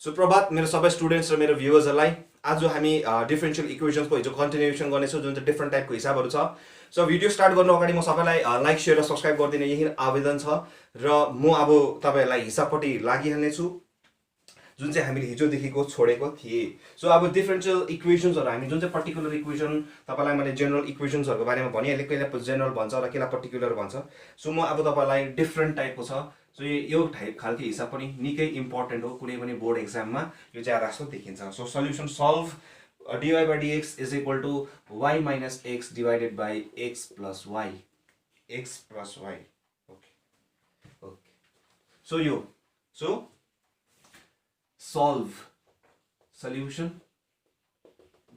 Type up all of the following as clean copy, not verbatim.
सुप्रभात मेरो सबै स्टुडेन्ट्स र मेरो भ्युअर्सहरूलाई आज हामी डिफरेन्शियल इक्वेसन्सको हिजो कन्टिन्युएसन गर्नेछौँ जुन चाहिँ डिफ्रेन्ट टाइपको हिसाबहरू छ। सो भिडियो स्टार्ट गर्नु अगाडि म सबैलाई लाइक सेयर र सब्सक्राइब गरिदिने यही आवेदन छ र म अब तपाईँहरूलाई हिसाबपट्टि लागिहाल्नेछु जुन चाहिँ हामीले हिजोदेखिको छोडेको थिएँ। सो अब डिफरेन्शियल इक्वेसन्सहरू हामी जुन चाहिँ पर्टिकुलर इक्वेसन तपाईँलाई मैले जेनरल इक्वेसन्सहरूको बारेमा भनिहालेँ, कसलाई जेनरल भन्छ र कसलाई पर्टिकुलर भन्छ। सो म अब तपाईँलाई डिफ्रेन्ट टाइपको छ। सो यो टाइप खालको हिसाब पनि निकै इम्पोर्टेन्ट हो कुनै पनि बोर्ड एक्जाममा, यो ज्यादा जस्तो देखिन्छ। So solution solve dy by dx is equal to y minus x divided by x plus y. x plus y. Okay. So यो solve solution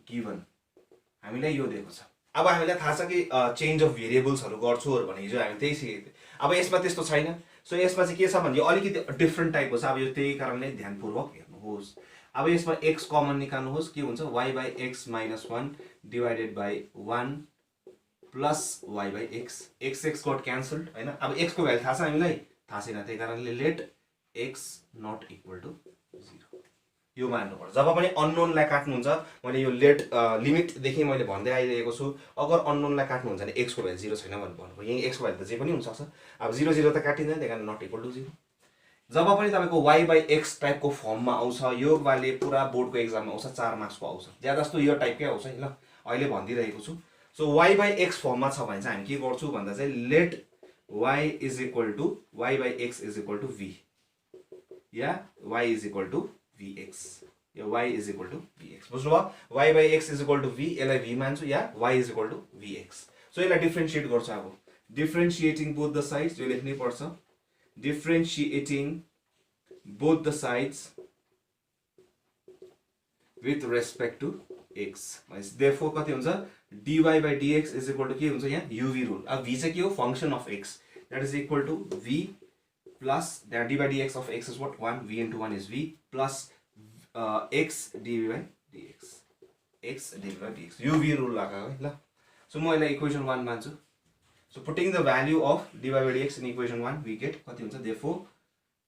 given हामीलाई यो दिएको छ। अब हामीलाई थाहा छ कि चेन्ज अफ भेरिएबल्सहरू गर्छुहरू भने हिजो हामी त्यही सिकेको थियौँ। अब यसमा त्यस्तो छैन। सो यसमा चाहिँ के छ भने यो अलिकति डिफ्रेन्ट टाइपको छ। अब यो त्यही कारणले ध्यानपूर्वक हेर्नुहोस्। अब यसमा x कमन निकाल्नुहोस्, के हुन्छ y by x minus 1 divided by 1 plus y by x. x got cancelled हैन। अब x को भ्यालु थाहा छ हामीलाई? थाहा छैन, त्यही कारणले late x not equal to 0 यो मान्नुपर्छ। जब पनि अननोनलाई काट्नुहुन्छ, मैले यो लेट लिमिटदेखि मैले भन्दै आइरहेको छु, अगर अननोनलाई काट्नुहुन्छ भने x को भ्यालु 0 छैन भनेर भन्नुभयो। यही x को भ्यालु त जे पनि हुन सक्छ। अब 0 0 त काटिँदैन, त्यही कारण नट इक्वल टु 0। जब पनि तपाईको y by x टाइपको फर्ममा आउँछ, यो वाले पुरा बोर्डको एक्जाममा आउँछ, 4 मार्क्सको आउँछ। ज्यादा जस्तो यो टाइपकै आउँछ ल, अहिले भनिदिरहेको छु। सो y by x फर्ममा छ भने चाहिँ हामी के गर्छौँ भन्दा चाहिँ late y is equal to y by x is equal to v yeah y is equal to vx yeah y is equal to vx। बुझ्नुभयो? y by x is equal to v, यसलाई v मान्छु, या y is equal to vx। So यसलाई differentiate गर्छु। अब डिफरेन्शिएटिङ both the sides यो लेख्नै पर्छ। Differentiating both the sides with respect to x, therefore कति हुन्छ dy by dx is equal to के हुन्छ यहाँ uv rule। अब v चाहिँ के हो? Function of x, that is equal to v plus that dy by dx of x is what 1, v into 1 is v plus x dy by dx, x dy by dx uv rule लगायो है ल। So म यसलाई equation 1 मान्छु। So putting the value of dy by dx in equation 1, we get कति हुन्छ? Therefore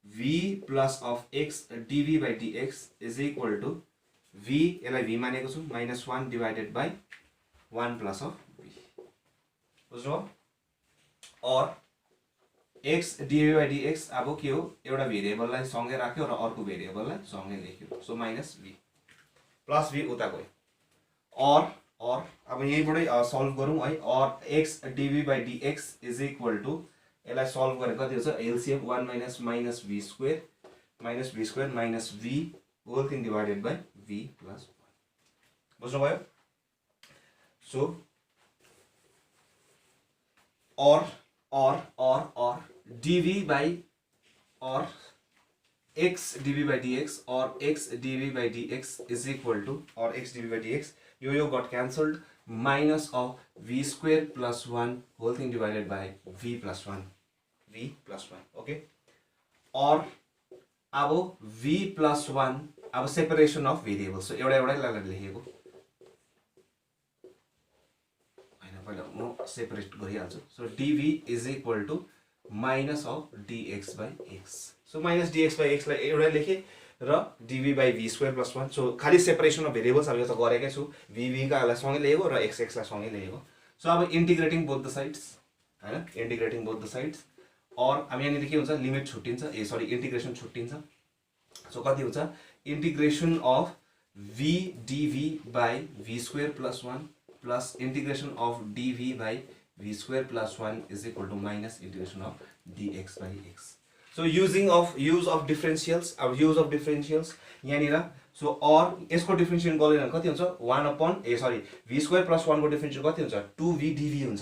v plus of x dv by dx is equal to v, यसलाई v मानेको छु, minus 1 divided by 1 plus of v। बुझ्नुभयो? और x dv by dx अब के हो? एउटा भेरिएबललाई सँगै राख्यो र अर्को भेरिएबललाई सँगै लेख्यो। So minus v plus v उता गयो। और अब यहीँबाटै सल्भ गरौँ है। और x dv by dx is equal to, यसलाई सल्भ गरेर कति हुन्छ? LCM 1 minus minus v square minus v whole thing divided by v plus 1। बुझ्नुभयो? सो और dv by और x dv by dx और x dv by dx is equal to, और x dv by dx यो got cancelled, minus of v square plus 1 whole thing divided by v plus 1 okay। और अब v plus 1 अब separation of variables, so एउटै लेखेको हैन, पहिला म सेपरेट गरिहाल्छु। So dv is equal to minus of dx by x, so minus dx by x लाई एउटै लेखे र dv by v square plus 1। So खाली सेपरेसन अफ भेरिएबल्स अब यो त गरेकै छु, v का लाई सँगै लेखेको र x लाई सँगै लेखेको। सो अब इन्टिग्रेटिङ बोथ द साइड्स हैन, इन्टिग्रेटिङ बोथ द साइड्स। और अब यहाँनिर के हुन्छ? लिमिट छुट्टिन्छ, इन्टिग्रेसन छुट्टिन्छ। सो कति हुन्छ? Integration of v dv by v square plus 1 plus integration of dv by v square plus 1 is equal to minus integration of dx by x। So use of differentials, अब use of डिफरेन्शियल्स यहाँनिर। So और यसको differential गर्यो भने कति हुन्छ? 1 upon v square plus 1 को differential कति हुन्छ? 2v dv हुन्छ।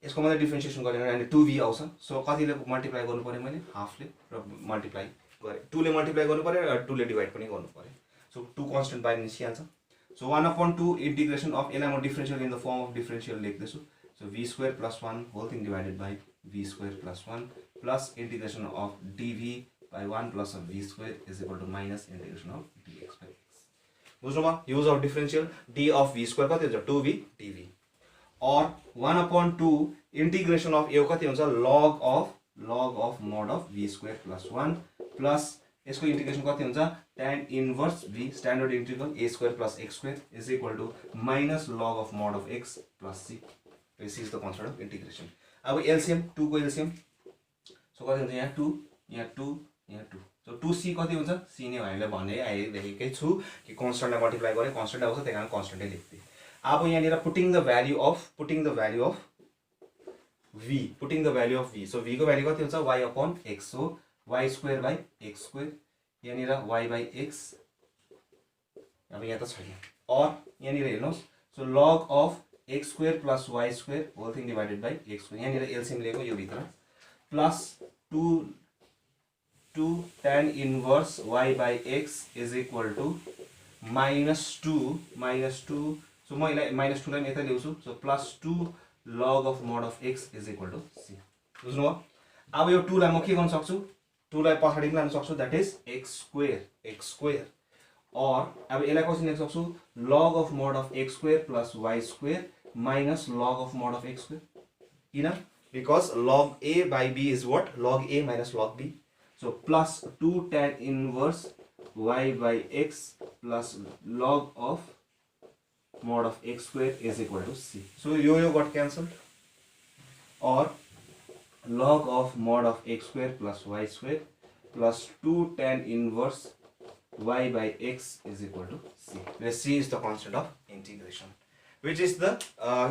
यसको मतलब डिफरेन्शिएसन गर्यो भने 2v आउँछ। सो कतिले मल्टिप्लाई गर्नु पर्यो? मैले हाफले र मल्टिप्लाई गरेँ, 2 ले मल्टिप्लाई गर्नु पर्यो र 2 ले डिभाइड पनि गर्नु पर्यो। सो 2 कन्स्टेन्ट बाहिर निस्किहाल्छ। सो 1 upon 2 इन्टिग्रेसन अफ, यसलाई म differential in the form of differential लेख्दैछु। So v square plus 1 whole thing divided by v square plus 1 plus integration of dv by 1 plus of v square is equal to minus integration of dx by x। बुझ्नुभयो? Use of differential d of v square कति हुन्छ? 2v dv और 1 upon 2 integration of यो कति हुन्छ? log of mod of v square plus 1 plus यसको integration कति हुन्छ tan inverse v standard integral a square plus x square is equal to minus log of mod of x plus c this is the concept of integration अब LCM 2 को LCM so कति हुन्छ यहाँ 2 यहाँ 2 यहाँ 2 so 2c कति हुन्छ c नै हामीले भने आइरहेकै छु कि कन्स्टेन्टलाई मल्टिप्लाई गरे कन्स्टेन्ट आउँछ त्यही कारण कन्स्टेन्टै लेख्थे अब यहाँनिर putting the value of v so v को भ्याल्यु कति हुन्छ y upon x so y square by x square यहाँनिर y बाई x अब यहाँ त छैन और यहाँनिर हेर्नुहोस् so log of x square plus y square whole thing divided by x square यहाँनिर एलसिएम लिएको यो भित्र plus 2 tan inverse y by x is equal to -2 so म यसलाई -2 लाई यता ल्याउँछु so plus 2 log of mod of x is equal to c बुझ्नुभयो अब यो 2 लाई म के गर्न सक्छु 2 लाई पछाडि पनि लान सक्छु दैट इज x स्क्वायर और अब यसलाई कसरी लेख्न सक्छु log of mod of x square plus y square minus log of mod of x square किन because log a by b is what log a minus log b so plus 2 tan inverse y by x plus log of mod of x square is equal to c so yo got cancelled or log of mod of x square plus y square plus 2 tan inverse y by x is equal to c where c is the constant of integration which is the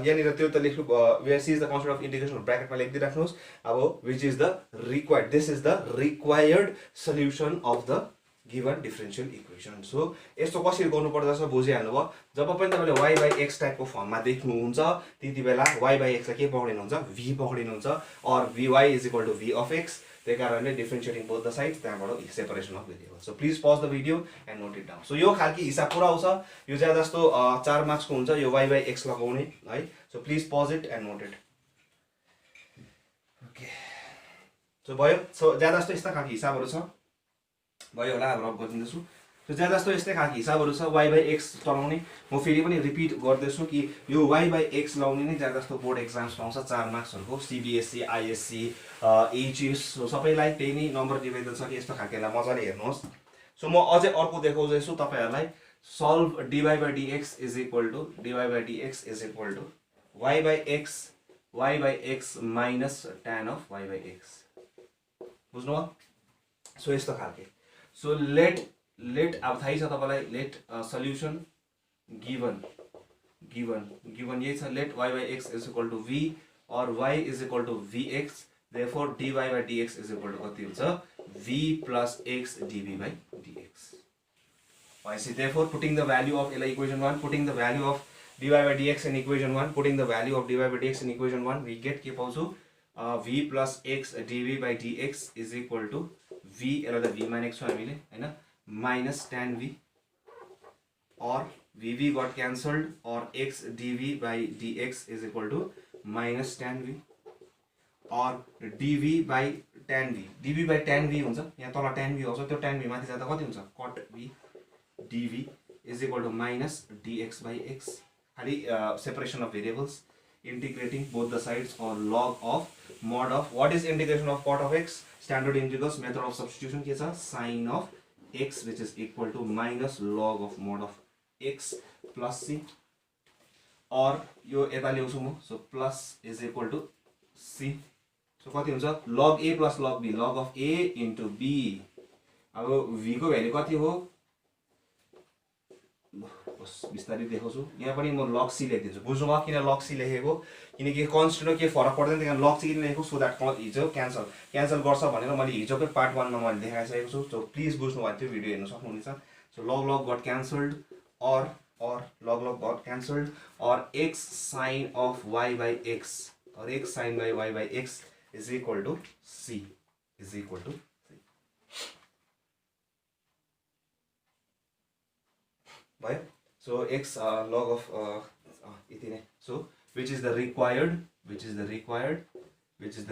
यहाँनिर त्यो त लेख्नु where c is the constant of integration ब्र्याकेटमा लेख्दै राख्नुहोस् अब which is the required this is the required solution of the given differential equation so यस्तो कसरी गर्नु पर्दछ बुझिहाल्नु भयो जब पनि तपाईले y by x टाइपको फर्ममा देख्नुहुन्छ त्यतिबेला y by x लाई के पक्रिनुहुन्छ v पक्रिनुहुन्छ और vy is equal to v of x त्यही कारणले डिफरेन्शिएटिङ बोथ द साइड्स त्यहाँबाट separation of variable so please pause the video and note it down so यो खालको हिसाब पुरा आउँछ यो ज्यादा जस्तो 4 मार्क्सको हुन्छ यो y by x लगाउने है so please pause it and note it okay so भयो सो ज्यादा जस्तो यस्ता खालको हिसाबहरु छ भयो होला अब रब गरिदिन्छु सो ज्यादा जस्तो यस्तै खालको हिसाबहरु छ y by x चलाउने म फेरि पनि रिपिट गर्दैछु कि यो y by x लाउने नै ज्यादा जस्तो बोर्ड एक्जाम्स पाउँछ 4 मार्क्सहरुको सीबीएसई आईएससी एचएस सबैलाई त्यही नै नम्बर डिभिजन छ कि यस्तो खालकेलाई मजाले हेर्नुहोस् सो म अझै अर्को देखाउँदैछु तपाईहरुलाई solve dy by dx is equal to y by x minus tan of y by x बुझ्नुभयो सो यस्तो खालके सो लेट अब थाहै छ तपाईलाई लेट सल्युसन गिवन यही छ late y by x is equal to v और y is equal to vx therefore dy by dx is equal to कति हुन्छ v plus x dv by dx I see therefore putting the value of equation 1 putting the value of dy by dx in equation 1 putting the value of dy by dx in equation 1 we get के पाउँछु v plus x dv by dx is equal to v यसलाई त v मा लेख्छौं हामीले हैन minus tan v or vv got cancelled or x dv by dx is equal to minus tan v or dv by tan v हुन्छ यहाँ तल tan v आउँछ त्यो tan v माथि जाँदा कति हुन्छ cot v dv is equal to minus dx by x खाली separation of variables integrating both the sides or log of mod of what is integration of cot of x standard integrals method of substitution के छ sin of x which is equal to minus log of mod of x plus c और यो यता ल्याउँछु म so plus is equal to c so कति हुन्छ log a plus log b log of a into b अब v को value कति हो बस बिस्तारै देखाउँछु यहाँ पनि म log c लेख्दिन्छु बुझ्नुभयो किन log c लेखेको किनकि कन्स्टेन्टको के फरक पर्दैन त्यही कारण log c किन लेखेको सो दैट हिजो क्यान्सल गर्छ भनेर मैले हिजोकै पार्ट 1 मा मैले देखाइसकेको छु सो प्लिज बुझ्नु भयो त्यो भिडियो हेर्न सक्नुहुनेछ so log got cancelled or log got cancelled or x sin of y by x or x sin by y by x is equal to c भयो so x log of यति नै so which is the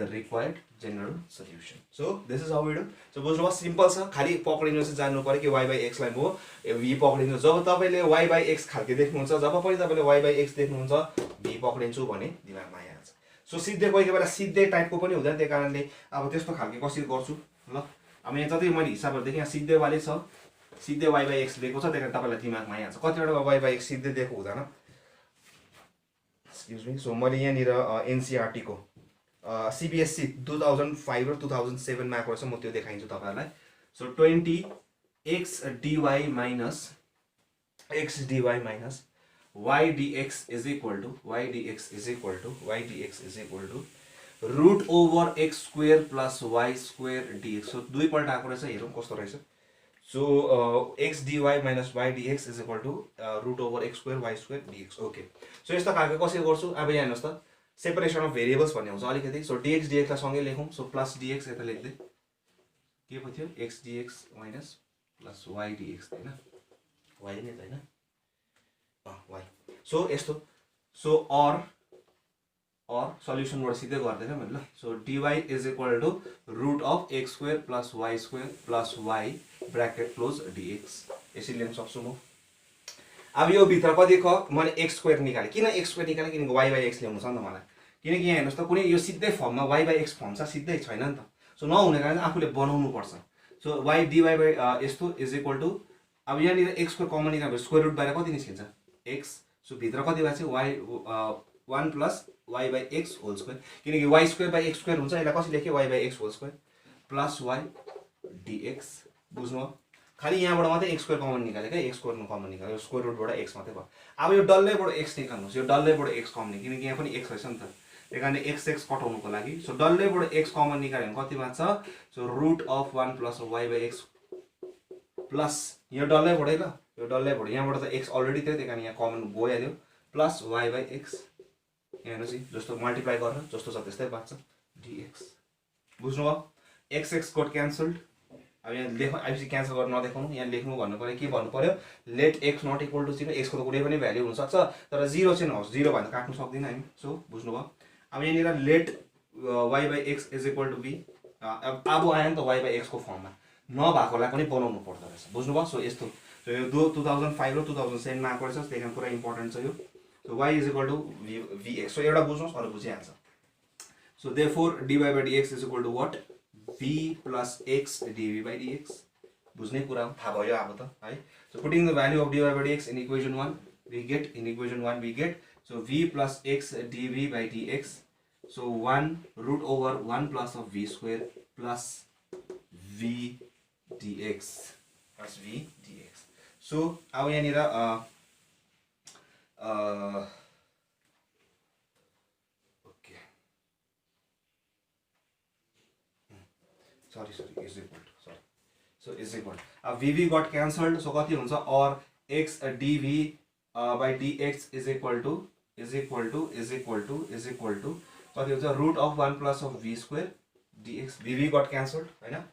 required general solution so this is how we do so बुझ्नुभयो simple छ खाली पक्रिनु चाहिँ जान्नु पर्यो कि y by x लाई म v पक्रिनु जब तपाईले y by x खालके देख्नुहुन्छ जब पनि तपाईले y by x देख्नुहुन्छ v पक्रिन्छु भने दिमागमा आइहाल्छ सो सिधै कोही बेला सिधै टाइपको पनि हुँदैन त्यही कारणले अब त्यस्तो खालके कसरी गर्छु ल अब यहाँ जति मैले हिसाबहरू देखेँ यहाँ सिधै वाले छ सिधै y बाई एक्स दिएको छ त्यही कारण तपाईँलाई दिमागमा आइहाल्छ कतिवटा y बाई एक्स सिधै दिएको हुँदैन एक्सक्युज मी सो मैले यहाँनिर एनसिईआरटी को CBSE 2005 र 2007 मा आएको रहेछ म त्यो देखाइन्छु तपाईँहरूलाई so 20 x dy minus x dy minus y dx is equal to y dx is equal to y dx is equal to root over x square plus y square dx so दुईपल्ट आएको रहेछ हेरौँ कस्तो रहेछ so x dy minus y dx is equal to root over x square y square dx okay so यस्तो खालको कसरी गर्छु अब यहाँ हेर्नुहोस् त सेपरेसन अफ भेरिएबल्स भन्ने हुन्छ अलिकति सो dx dx लाई सँगै लेखौँ सो प्लस dx यता लेख्दै के पो थियो x dx minus plus y dx हैन y नै त हैन y सो यस्तो सो or सल्युसनबाट सिधै गर्दैन मैले ल so dy is equal to root of x square plus y square plus y bracket close dx यसरी लेख्न सक्छु म अब यो भित्र कति क मैले x स्क्वायर निकाले किन x स्क्वायर निकाले किनकि y बाइ x ल्याउनु छ नि त मलाई किनकि यहाँ हेर्नुस् त कुनै यो सिधै फर्ममा y बाइ x फर्म छ सिधै छैन नि त सो नहुने कारण आफूले बनाउनु पर्छ सो y dy बाइ यस्तो इज इक्वल टु अब यहाँनिर x स्क्वायर कमन निकाल्दा स्क्वायर रुट बाहिर कति निस्किन्छ x सो भित्र कति भएछ y 1 plus y by x whole square किनकि y square by x square हुन्छ यसलाई कसरी लेख्यो y by x whole square plus y dx बुझ्नु खाली यहाँबाट मात्रै x स्क्वायर कमन निकाल्यो क्या x स्क्वायर कमन निकाल्यो स्क्वायर रुटबाट x मात्रै भयो अब यो डल्लैबाट x निकाल्नुस् यो डल्लैबाट x कमन निकाल्नु किनकि यहाँ पनि x रहेछ नि त त्यही कारण x कटाउनुको लागि सो डल्लैबाट x कमन निकाल्यो भने कति बच्छ so root of 1 plus y by x plus यो डल्लैबाटै ल यो डल्लैबाट यहाँबाट त x अलरेडी थियो त्यही कारण यहाँ कमन गइहाल्यो प्लस y बाइ x यहाँ हेर्नुहोस् जस्तो मल्टिप्लाई गरेर जस्तो छ त्यस्तै बच्छ dx बुझ्नुभयो x गट क्यान्सल्ड अब यहाँ लेख्नु आइपछि क्यान्सल गर्न नदेखाउनु यहाँ लेख्नु भन्नु पर्यो के भन्नु पर्यो let x not equal to 0 x को त कुनै पनि भ्यालु हुन सक्छ तर 0 चाहिँ नहोस् 0 भन्दा काट्नु सक्दैन हामी सो बुझ्नुभयो अब यहाँनिर let y by x is equal to b अब आयो नि त y बाइ x को फर्ममा नभएकोलाई पनि बनाउनु पर्दो रहेछ बुझ्नुभयो सो यस्तो सो यो 2005 र 2007 मा आएको रहेछ त्यही कारण पुरा इम्पोर्टेन्ट छ यो so y is equal to vx so एउटा बुझ्नुहोस् अरु बुझिहाल्छ so therefore dy by dx is equal to what v plus x dv by dx बुझ्ने कुरा हो थाहा भयो अब त है so putting the value of dy by dx in equation 1 we get in equation 1 we get so v plus x dv by dx so 1 root over 1 plus of v square plus v dx plus v dx so अब यहाँनिर sorry is equal to sorry so is equal vv got cancelled so कति हुन्छ or x dv by dx is equal to कति हुन्छ root of 1 plus of v square dx vv got cancelled हैन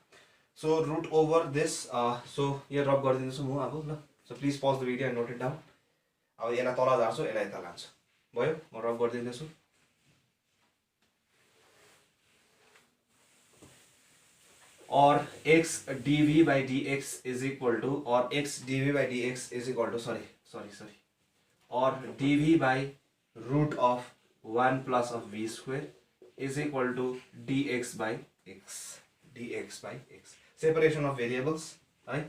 so root over this so यो रब गरिदिन्छु म अब ल so please pause the video and note it down अब यसलाई तल झार्छु यसलाई यता लान्छु भयो म रब गरिदिन्छु or x dv by dx is equal to or x dv by dx is equal to sorry or dv by root of 1 plus of v square is equal to dx by x separation of variables है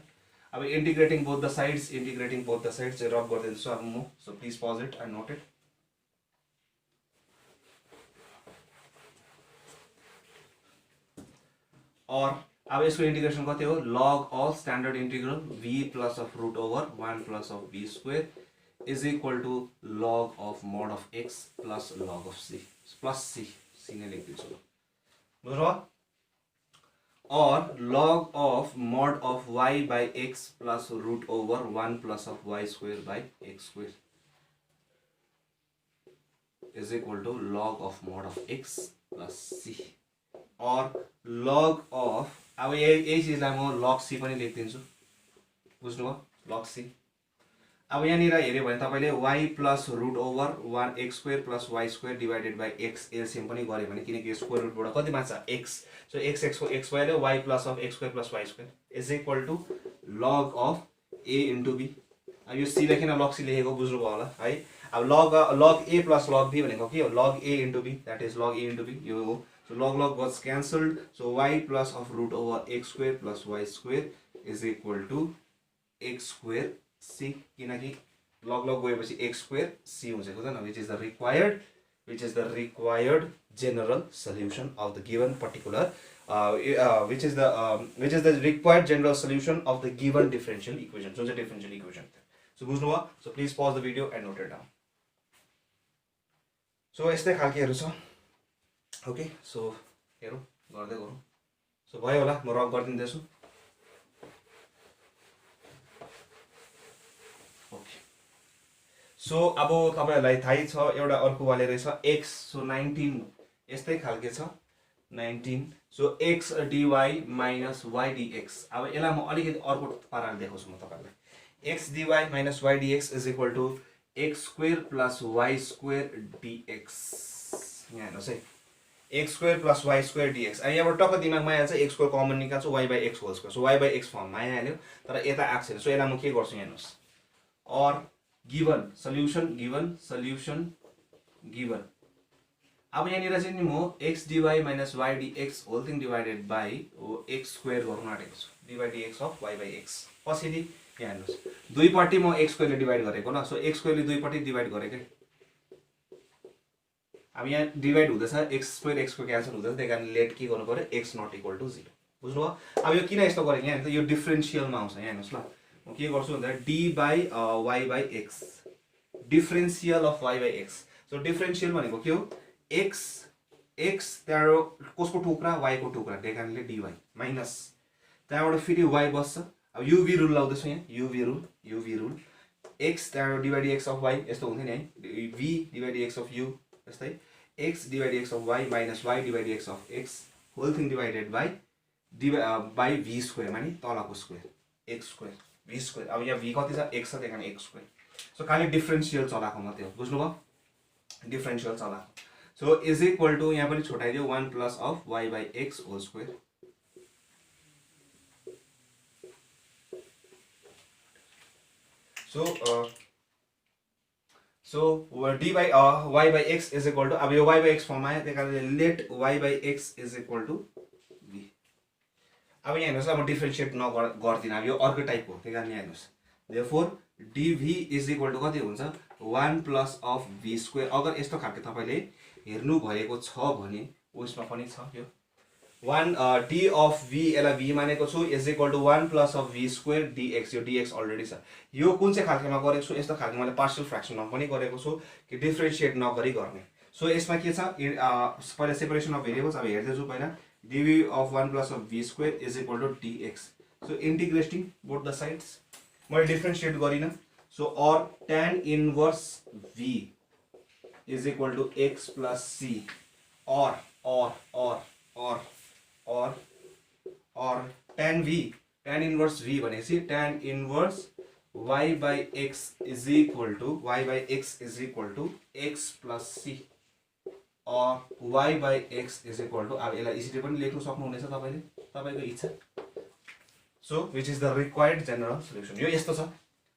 अब integrating both the sides चाहिँ रब गरिदिन्छु अब म so please pause it and note it or अब यसको integration कति हो log of standard integral v plus of root over 1 plus of v square is equal to log of mod of x plus log of c plus c नै लेख्दिन्छु बुझ्नुभयो or log of mod of y by x plus root over 1 plus of y square by x square is equal to log of mod of x plus c or log of अब यही चीजलाई म log c पनि लेख्दिन्छु बुझ्नुभयो log c अब यहाँनिर हेर्यो भने तपाईले y plus root over 1 x square plus y square divided by x LCM पनि गर्यो भने किनकि यो स्क्वायर रुटबाट कति मान्छ x सो x को x भयो y plus of x square plus y square is equal to log of a into b अब यो c लेखेन log c लेखेको बुझ्नुभयो होला है अब log a plus log b भनेको के हो log a into b that is log a into b यो हो So log gets cancelled. So y plus of root over x square plus y square is equal to x square c. किनकि log गएपछि x square c हुन्छ बुझ्दैन, which is the required general solution of the given particular which is the required general solution of the given differential equation. So the differential equation. So बुझ्नु भयो. So please pause the video and note it down. So यस्तै खालकेहरु छ. Okay, so हेरौँ गर्दै गरौँ. So भयो होला, म रफ गरिदिन्दैछु. Okay. So अब तपाईहरुलाई थाहै छ एउटा अर्को वाले रहेछ x. So 19 यस्तै खालके छ 19. So x dy minus y dx. अब यसलाई म अलिकति अर्को पाराले देखाउँछु म तपाईहरुलाई. X dy minus y dx is equal to x square plus y square dx. यहाँ हेर्नुस् है, x square plus y square dx. अब यहाँबाट टक्क दिमागमा आइहाल्छ x स्क्वायर कमन निकाल्छु y by x whole square. So y by x फर्ममा आइहाल्यो, तर यता आएको छैन. सो यसलाई म के गर्छु यहाँ हेर्नुस्, or given solution given. अब यहाँनिर चाहिँ नि म x dy minus y dx whole thing divided by x square गर्नु आँटेको छु. dy dx of y by x. कसरी यहाँ हेर्नुस्, दुईपट्टि म x स्क्वायर ले डिवाइड गरेको ल. सो x स्क्वायर ले दुईपट्टि डिवाइड गरेकै. अब यहाँ डिवाइड हुँदैछ, x स्क्वायर x को क्यान्सल हुँदैछ, त्यही कारण लेट के गर्नु पर्यो, x नट इक्वल टु 0. बुझ्नु भयो. अब यो किन यस्तो गरेको यहाँ, यो डिफरेन्शियलमा आउँछ. यहाँ हेर्नुस् ल, म के गर्छु भन्दा d by y by x, differential of y by x. So differential भनेको के हो, x त्यहाँबाट कसको टुक्रा, y को टुक्रा, त्यही कारणले dy माइनस त्यहाँबाट फेरि y बस्छ. अब uv रुल लाउँदैछु यहाँ, uv रुल x त्यहाँबाट dy dx of y यस्तो हुन्थ्यो नि है, v dy dx of u जस्तै x dy dx of y minus y dy dx of x whole thing divided by v square माने तलको square x square v square. अब यहाँ v कति छ, x छ, त्यही कारण x square. सो खाली डिफरेन्शियल चलाएको मात्रै हो. बुझ्नु भयो, डिफरेन्शियल चलाएको. सो इज इक्वल टु यहाँ पनि छुटाइदियो 1 plus of y by x whole square. So d by y by x is equal to, अब यो y by x फर्ममा आयो, त्यही कारणले late y by x is equal to v. अब यहाँ हेर्नुस्, अब डिफरेन्शिएट गर्दिन, अब यो अर्को टाइपको, त्यही कारण यहाँ हेर्नुस्. Therefore dv is equal to कति हुन्छ, 1 प्लस अफ v स्क्वायर. अगर यस्तो खालको तपाईले हेर्नु भएको छ भने उसमा पनि छ यो 1 d of v, यसलाई v मानेको छु, is equal to 1 plus of v square dx. यो dx अलरेडी छ. यो कुन चाहिँ खालकेमा गरेको छु, यस्तो खालको मैले पार्शियल फ्र्याक्सनमा पनि गरेको छु कि डिफरेन्शिएट नगरी गर्ने. सो यसमा के छ, पहिला सेपरेसन अफ भेरिएबल्स. अब हेर्दै छु पहिला dv of 1 plus of v square is equal to dx. So integrating both the sides, मैले डिफरेन्शिएट गरिन. सो और tan inverse v is equal to x plus c, or tan inverse v भनेपछि tan inverse y by x is equal to x plus c, or y by x is equal to, अब यसलाई easily पनि लेख्न सक्नुहुनेछ तपाईले, तपाईको इच्छा. So which is the required general solution. यो यस्तो छ.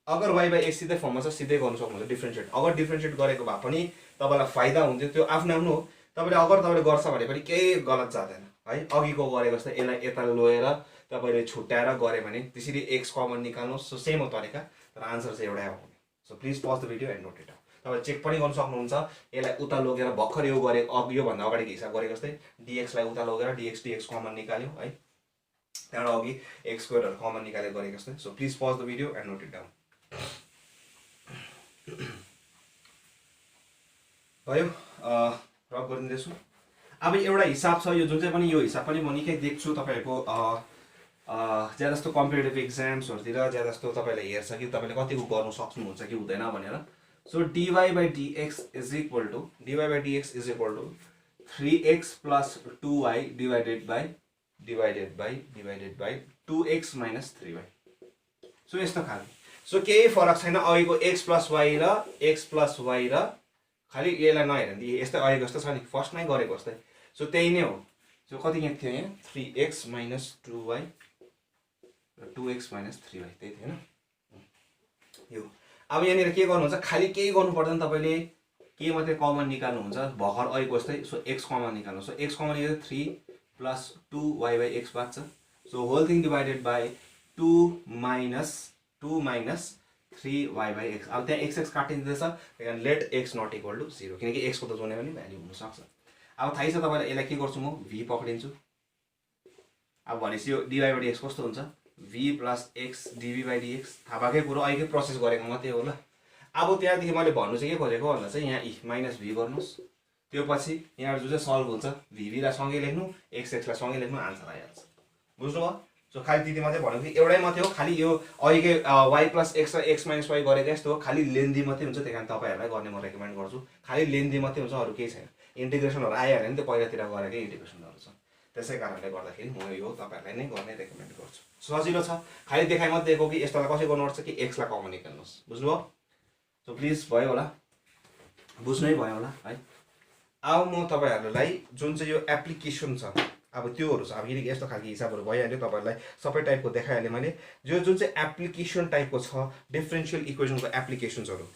अगर y by x सिधै फर्ममा छ, सिधै गर्न सक्नुहुन्छ डिफरेन्शिएट. अगर डिफरेन्शिएट गरेको भए पनि तपाईलाई फाइदा हुन्थ्यो, त्यो आफ्नो आफ्नो हो. तपाईले अगर तपाईले गर्छ भने पनि केही गलत जादैन है. अघिको गरेको जस्तै यसलाई यता लोएर तपाईले छुट्याएर गरे भने त्यसरी x कमन निकाल्नुस्. सो सेम हो तरिका, तर आन्सर चाहिँ एउटै आउने. So please pause the video and note it. तपाईले चेक पनि गर्न सक्नुहुन्छ. यसलाई उता लगेर भर्खर यो गरे, यो भन्दा अगाडिको हिसाब गरेको जस्तै dx लाई उता लगेर dx कमन निकाल्यो है, त्यहाँबाट अघि x स्क्वायरहरु कमन निकालेर गरेको जस्तै. So please pause the video and note it down. भयो, रफ गरिदिन्दैछु. अब एउटा हिसाब छ, यो जुन चाहिँ पनि, यो हिसाब पनि म निकै देख्छु तपाईहरुको ज्यादा जस्तो कम्पिटिटिभ एक्जाम्सहरुतिर ज्यादा जस्तो तपाईले हेर्छ कि तपाईले कतिको गर्न सक्नुहुन्छ कि हुँदैन भनेर. So dy by dx is equal to 3x plus 2y divided by 2x minus 3y. So यस्तो खाले. सो केही फरक छैन अघिको x plus y र खाली यसलाई नहेर्नु, यस्तै अघिको जस्तो छ नि, फर्स्टमै गरेको जस्तै. सो त्यही नै हो. सो कति यहाँ थियो, यहाँ 3x minus 2y र 2x minus 3y, त्यही थियो हैन यो. अब यहाँनिर के गर्नुहुन्छ, खाली केही गर्नु पर्दैन, तपाईले के मात्रै कमन निकाल्नुहुन्छ भर्खर अहिलेको जस्तै सो x कमन निकाल्नु सो x कमन निकाल्दा 3 प्लस 2y/x बच्छ so whole thing divided by 2 minus 3y/x अब त्यहाँ x काटिँदैछ त्यही कारण let x not equal to 0 किनकि x को त जुनै पनि भ्याल्यु हुन सक्छ अब थाहै छ तपाईलाई यसलाई के गर्छु म v पक्रिन्छु अब भनेपछि यो dy/dx कस्तो हुन्छ v प्लस x dv/dx थाहा भएकै कुरो अहिलेकै प्रोसेस गरेको मात्रै हो ल अब त्यहाँदेखि मैले भन्नु चाहिँ के खोजेको भन्दा चाहिँ यहाँ माइनस v गर्नुहोस् त्यो पछि यहाँ जुन चाहिँ सल्भ हुन्छ v लाई सँगै लेख्नु x लाई सँगै लेख्नु आन्सर आइहाल्छ बुझ्नुभयो सो खाली त्यति मात्रै भनेको कि एउटै मात्रै हो खाली यो अहिलेकै y प्लस x र x माइनस y गरेको जस्तो हो खाली लेन्दी मात्रै हुन्छ त्यही कारण तपाईँहरूलाई गर्ने म रेकमेन्ड गर्छु खाली लेन्दी मात्रै हुन्छ अरू केही छैन इन्टिग्रेसनहरू आइहाल्यो नि त्यो पहिलातिर गरेकै इन्टिग्रेसनहरू छ त्यसै कारणले गर्दाखेरि म यो तपाईँहरूलाई नै गर्ने रेकमेन्ड गर्छु सजिलो छ खाली देखाइ मात्रै दिएको कि यस्तोलाई कसरी गर्नुपर्छ कि x लाई कमन निकाल्नुहोस् बुझ्नुभयो सो प्लिज भयो होला बुझ्नै भयो होला है अब म तपाईँहरूलाई जुन चाहिँ यो एप्लिकेसन छ अब त्योहरू छ अब किनकि यस्तो खालको हिसाबहरू भइहाल्यो तपाईँहरूलाई सबै टाइपको देखाइहालेँ मैले जो जुन चाहिँ एप्लिकेसन टाइपको छ डिफरेन्सियल इक्वेसनको एप्लिकेसन्सहरू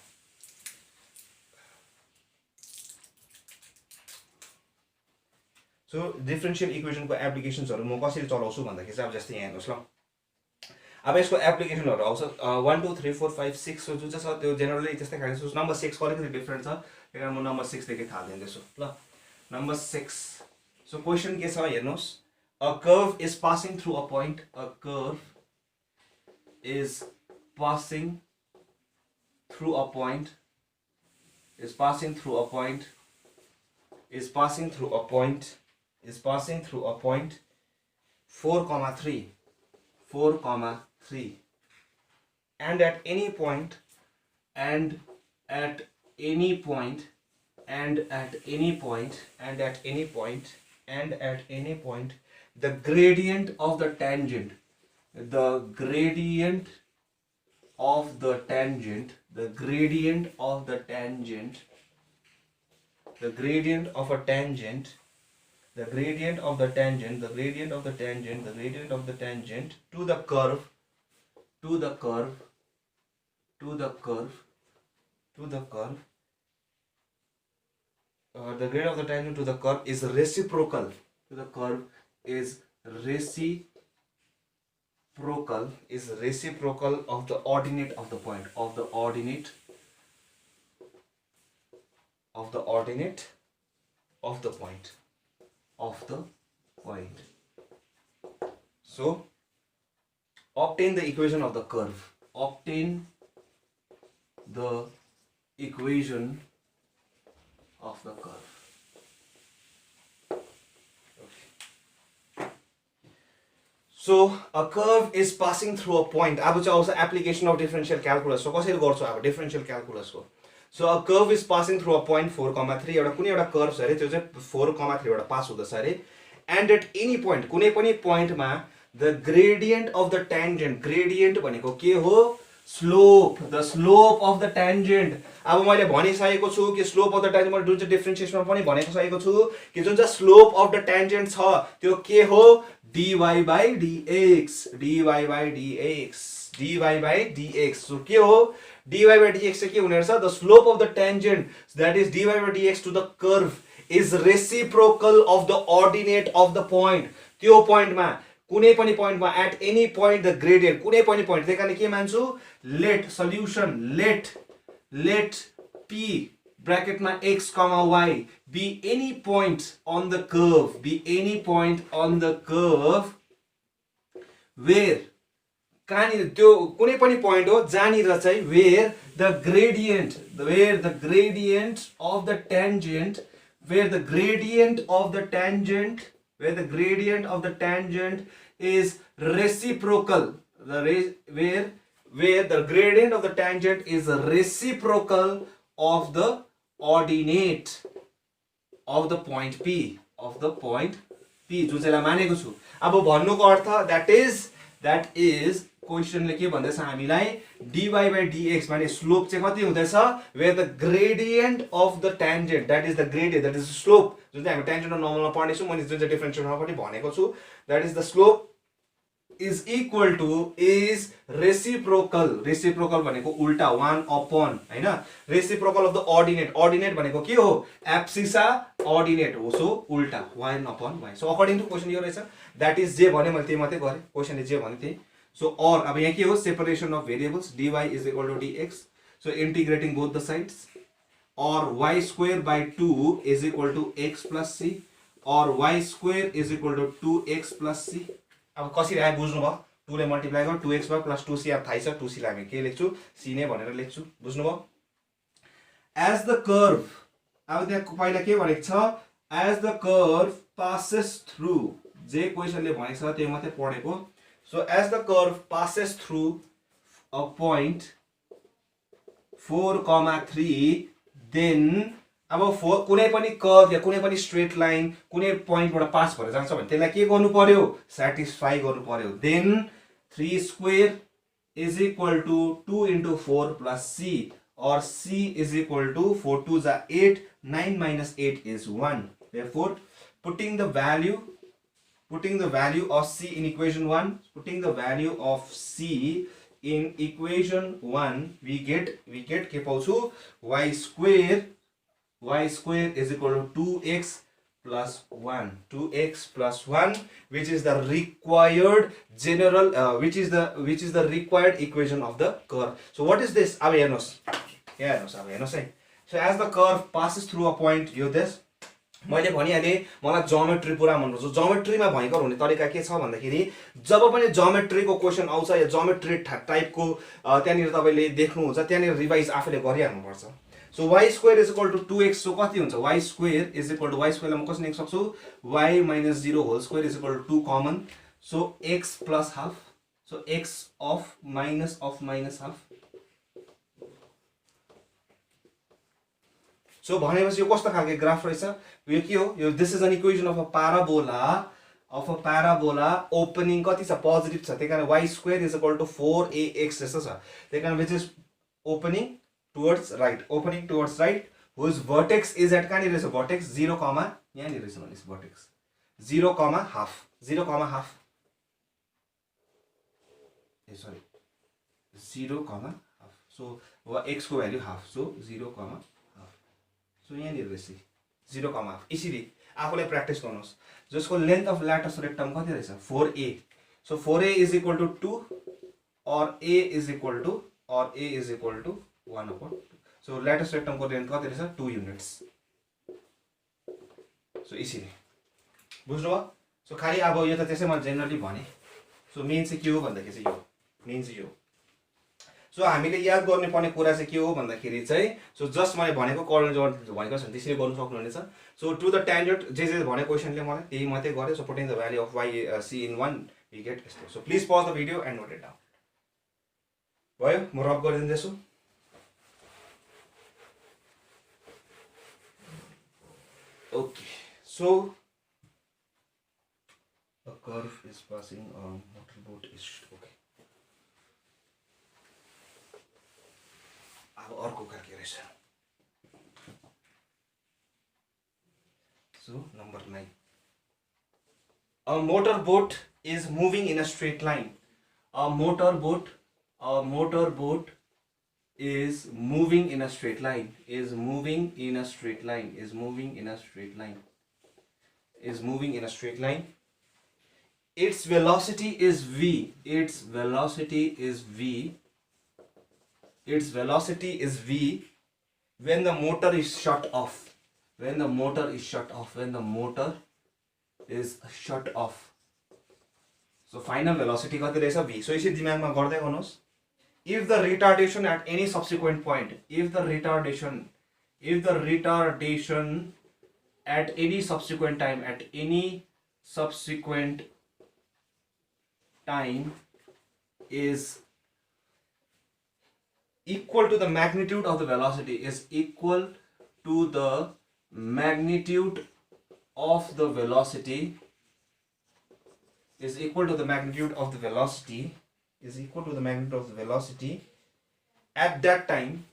सो डिफरेन्सियल इक्वेसनको एप्लिकेसन्सहरू म कसरी चलाउँछु भन्दाखेरि चाहिँ अब जस्तै यहाँ हेर्नुहोस् ल अब यसको एप्लिकेसनहरू आउँछ 1 2 3 4 5 6 सो जुन चाहिँ छ त्यो जेनरली त्यस्तै खालको छ नम्बर 6 को अलिकति डिफरेन्ट छ त्यही कारण म नम्बर 6 देखि थाल्दिन्दैछु ल नम्बर 6 सो क्वेसन के छ हेर्नुहोस् a curve is passing through a point a curve is passing through a point is passing through a point is passing through a point 4,3 and at any point the gradient of the tangent to the curve the gradient of the tangent to the curve is reciprocal of the ordinate of the point so obtain the equation of the curve So a curve is passing through a point. अब चाहिँ आउँछ application of differential calculus. So कसरी गर्छु अब differential calculus को. So a curve is passing through a point 4,3 एउटा कुनै एउटा कर्भ छ अरे त्यो चाहिँ 4,3 बाट पास हुँदैछ अरे and at any point कुनै पनि पोइन्टमा the gradient of the tangent gradient भनेको के हो the slope of the tangent अब मैले भनिसकेको छु कि slope of the tangent मैले जुन चाहिँ डिफरेन्सिएसनमा पनि भनिसकेको छु कि जुन चाहिँ slope of the tangent छ त्यो के हो dy by dx so के हो dy by dx चाहिँ के हुने रहेछ the slope of the tangent that is dy by dx to the curve is reciprocal of the ordinate of the point त्यो पोइन्टमा कुनै पनि पोइन्टमा at any point the gradient कुनै पनि पोइन्ट त्यही कारण के मान्छु let solution let p ब्रैकेटमा x, y be any point on the curve where कहाँनिर त्यो कुनै पनि पोइन्ट हो जहाँनिर चाहिँ where the gradient of the tangent is reciprocal where the gradient of the tangent is reciprocal of the ordinate of the point P जुन चाहिँलाई मानेको छु अब भन्नुको अर्थ that is क्वेशनले के भन्दैछ हामीलाई dy by dx माने स्लोप चाहिँ कति हुँदैछ where the gradient of the tangent that is the slope जुन चाहिँ हामी टेन्जेन्ट र नर्मलमा पढ्ने छौं मैले जुन चाहिँ डिफरेन्शियलमा पनि भनेको छु that is the slope is equal to is reciprocal भनेको उल्टा 1 अपन हैन रेसिप्रोकल अफ द अर्डिनेट भनेको के हो एब्सिसा अर्डिनेट हो सो उल्टा 1 upon y so according to question यो रहेछ दैट इज जे भने मैले त्यही मात्रै गरे क्वेशनले जे भने त्यही सो और अब यहाँ के हो separation of variables dy is equal to dx so integrating both the sides और y square by 2 is equal to x plus c or y square is equal to 2x plus c अब कसरी आयो बुझ्नु भयो 2 ले multiply गर 2x भयो plus 2c अब थाहै छ 2c लाई हामी के लेख्छु c नै भनेर लेख्छु बुझ्नु भयो as the curve अब त्यहाँ पहिला के भनेको छ as the curve passes through जे क्वेशनले भनेको छ त्यो मात्रै पढेको so as the curve passes through a point 4,3 then अब कुनै पनि कर्व या कुनै पनि स्ट्रेट लाइन कुनै पोइन्टबाट पास भएर जान्छ भने त्यसलाई के गर्नु पर्यो स्याटिस्फाई गर्नु पर्यो then 3 square is equal to 2 into 4 plus c or c is equal to 4 2s are 8 9 minus 8 is 1 therefore putting the value of c in equation 1 putting the value of c in equation 1 we get के पाउँछु y square is equal to 2x plus 1 which is the required which is the required equation of the curve so what is this अब हेर्नुस् है so as the curve passes through a point यो this मैले भनिहाले मलाई geometry पुरा मन पर्छ ज्योमेट्रीमा भयंकर हुने तरिका के छ भन्दाखेरि जब पनि ज्योमेट्रीको क्वेशन आउँछ या ज्योमेट्री टाइपको त्यहाँनिर तपाईले देख्नुहुन्छ त्यहाँनिर रिवाइज आफैले गरिहाल्नु पर्छ so y square is equal to 2x so कति हुन्छ y square is equal to y square लाई म कसरी लेख्न सक्छु y minus 0 whole square is equal to 2 common so x plus half so x of minus half so भनेपछि यो कस्तो खालको ग्राफ रहेछ यो के हो यो this is an equation of a parabola opening कति छ पोजिटिभ छ त्यही कारण y square is equal to 4ax जस्तो छ त्यही कारण which is opening towards right whose vertex is at कहाँनिर रहेछ vertex 0 यहाँनिर रहेछ भनेपछि vertex 0 half sorry 0 half so x को value half so 0 half so यहाँनिर रहेछ 0 half यसरी आफूलाई प्र्याक्टिस गर्नुहोस् जसको लेन्थ अफ ल्याटस रेक्टम कति रहेछ 4a so 4a is equal to 2 or a is equal to 1/2 so ल्याटस rectum को लेन्थ कति रहेछ 2 युनिट्स so यसरी बुझ्नु भयो so खाली अब यो त त्यसै मैले जेनरली भने so मेन चाहिँ के हो भन्दाखेरि चाहिँ यो मेन चाहिँ यो so हामीले याद गर्ने पर्ने कुरा चाहिँ के हो भन्दाखेरि चाहिँ so जस्ट मैले भनेको कर्डिनेट भनेको छ त्यसरी गर्न सक्नुहुनेछ so टु द टेन्जेन्ट जे भने क्वेशनले मलाई त्यही मात्रै गरे so putting the value of y c in 1 we get so please pause the video and note it down भयो म रब गरिदिन्छु okay so a curve is passing a motorboat is okay अब अर्को खालको रहेछ so number 9 a motorboat is moving in a straight line a motorboat is moving in a straight line its velocity is v when the motor is shut off so final velocity कति रहेछ v so यसरी दिमागमा गर्दै गर्नुस् if the retardation at any subsequent point if the retardation at any subsequent time is equal to the magnitude of the velocity is equal to the magnitude of the velocity at that time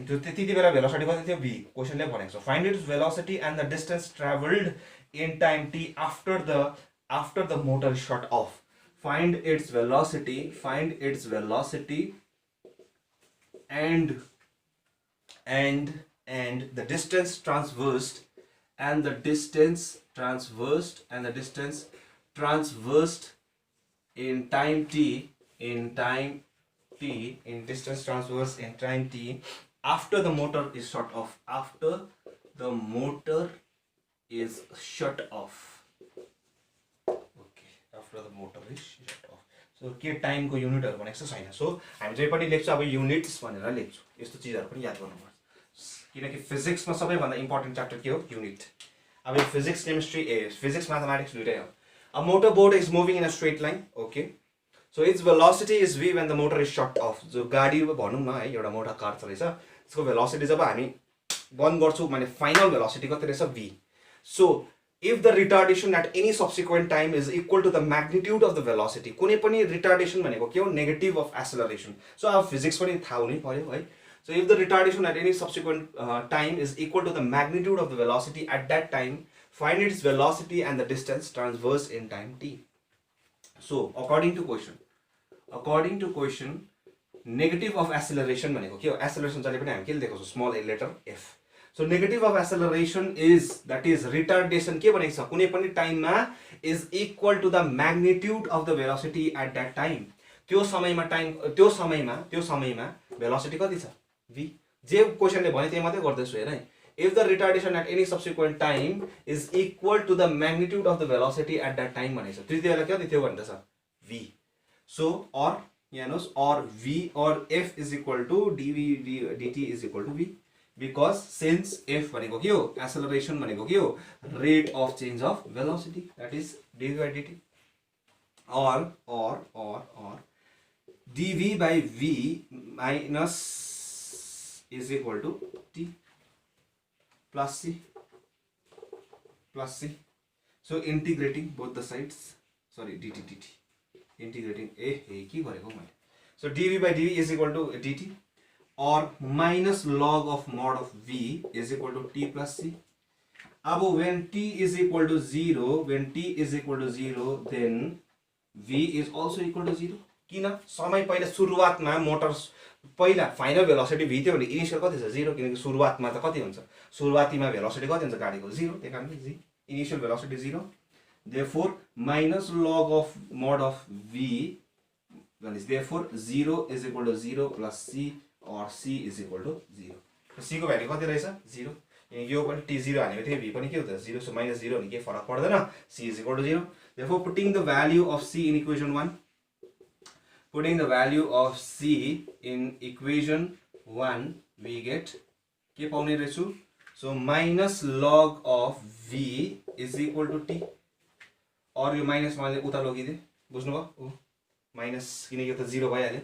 जो त्यति बेला velocity कति थियो v क्वेशनले भनेको छ find its velocity and the distance traveled in time t after the motor is shut off. Find its velocity and the distance traversed in time t in distance traversed in time t after the motor is shut off. Okay, after the motor is shut off. So के time को युनिटहरु भनेको छ छैन. So हामी जहिले पनि लेख्छौं अब युनिट्स भनेर लेख्छौं. यस्तो चीजहरु पनि याद गर्नुपर्छ किनकि फिजिक्समा सबैभन्दा इम्पोर्टेन्ट च्याप्टर के हो? युनिट. अब फिजिक्स केमिस्ट्री फिजिक्स म्याथमेटिक्स दुईटै हो. A motorboat is moving in a straight line. Okay, so its velocity is v when the motor is shut off. जो गाडी भनौं न है, एउटा मोटर कार छ रहेछ, त्यसको भेलोसिटी जब हामी बन्द गर्छौं माने फाइनल भेलोसिटी कति रहेछ? v. So if the retardation at any subsequent time is equal to the magnitude of the velocity, कुनै पनि रिटार्डेसन भनेको के हो? Negative of acceleration. सो अब फिजिक्स पनि थाहा हुनै पर्यो है. So if the retardation at any subsequent time is equal to the magnitude of the velocity at that time, find its velocity and the distance traversed in time t. So according to question, negative of acceleration भनेको के हो? Acceleration जहिले पनि हामी के लेखेको छौं? Small a letter f. So negative of acceleration is retardation के भनेको छ? कुनै पनि टाइममा is equal to the magnitude of the velocity at that time. त्यो समयमा velocity कति छ? v. जे क्वेशनले भने त्यही मात्रै गर्दैछु हेर है. If the retardation at any subsequent time is equal to the magnitude of the velocity at that time भनेको छ. त्यति बेला कति थियो भन्दैछ? v. So or or v or f is equal to dv dt is equal to v. Because since f भनेको के हो? Acceleration भनेको के हो? Rate of change of velocity, that is dv by dt. Or dv by v minus is equal to t plus c. So integrating both the sides, sorry dt integrating के गरेको मैले. So dv by dv is equal to dt or minus log of mod of v is equal to t plus c. अब when t is equal to 0, then v is also equal to 0. किन? समय पहिला सुरुवातमा motor पहिला final velocity v थियो भने initial कति छ? 0. किनकि सुरुवातमा त कति हुन्छ? सुरुवातीमा भेलोसिटी कति हुन्छ गाडीको? 0. त्यही कारणले g initial velocity 0. Therefore minus log of mod of v, therefore 0 is equal to 0 plus c or c is equal to 0. So c को भ्यालु कति रहेछ? 0. यो पनि t0 हालेको थियो, v पनि के हुन्छ? 0. So minus 0 भने के फरक पर्दैन, c is equal to 0. Therefore putting the value of c in equation 1, we get के पाउने रहेछु? So minus log of v is equal to t. और यो माइनस मैले उता लगिदिए, बुझ्नुभयो? माइनस किनकि यो त 0 भइहाल्यो.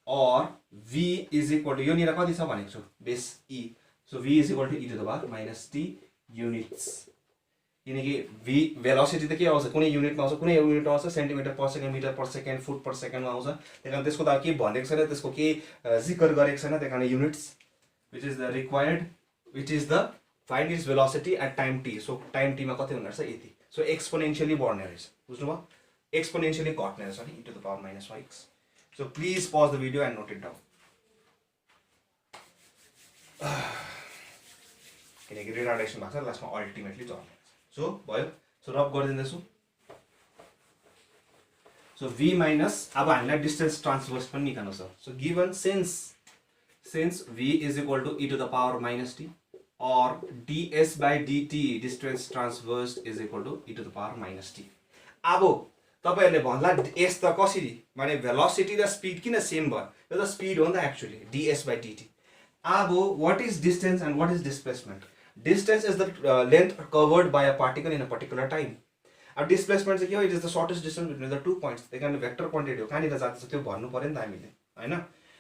और v is equal to यो निरा कति छ भनेको छु? Base e. So v is equal to e to the power minus t units. किनकि v भेलोसिटी त के आउँछ? कुनै युनिटमा आउँछ, कुनै युनिटमा आउँछ, centimetre per second, metre per second, foot per सेकेन्डमा आउँछ. त्यसकारण त्यसको त के भनेको छैन, त्यसको के जिकर गरेको छैन. त्यसकारण units which is the find its velocity at time t. So time t मा कति हुने रहेछ? यति. So exponentially बढ्ने रहेछ, बुझ्नुभयो? Exponentially घट्ने रहेछ नि, e to the power minus yx. So please pause the video and note it down. किनकि रिटार्डेसन भएको छ, लास्टमा अल्टिमेटली चल्ने. So भयो. So रब गरिदिन्दैछु. So v minus, अब हामीलाई डिस्टेन्स ट्रान्सभर्स पनि निकाल्नु छ. So given since v is equal to e to the power minus t or ds by dt distance transverse is equal to e to the power minus t. अब तपाईहरुले भन्ला s त कसरी? माने velocity र स्पीड किन same भयो? यो त स्पीड हो नि त एक्चुअली, ds by dt. अब what is distance and what is displacement? Distance is the length covered by a particle in a particular time. अब displacement चाहिँ के हो? It is the shortest distance between the 2 points. त्यही कारण vector quantity हो, कहाँनिर जान्छ त्यो भन्नु पर्यो नि त हामीले, हैन?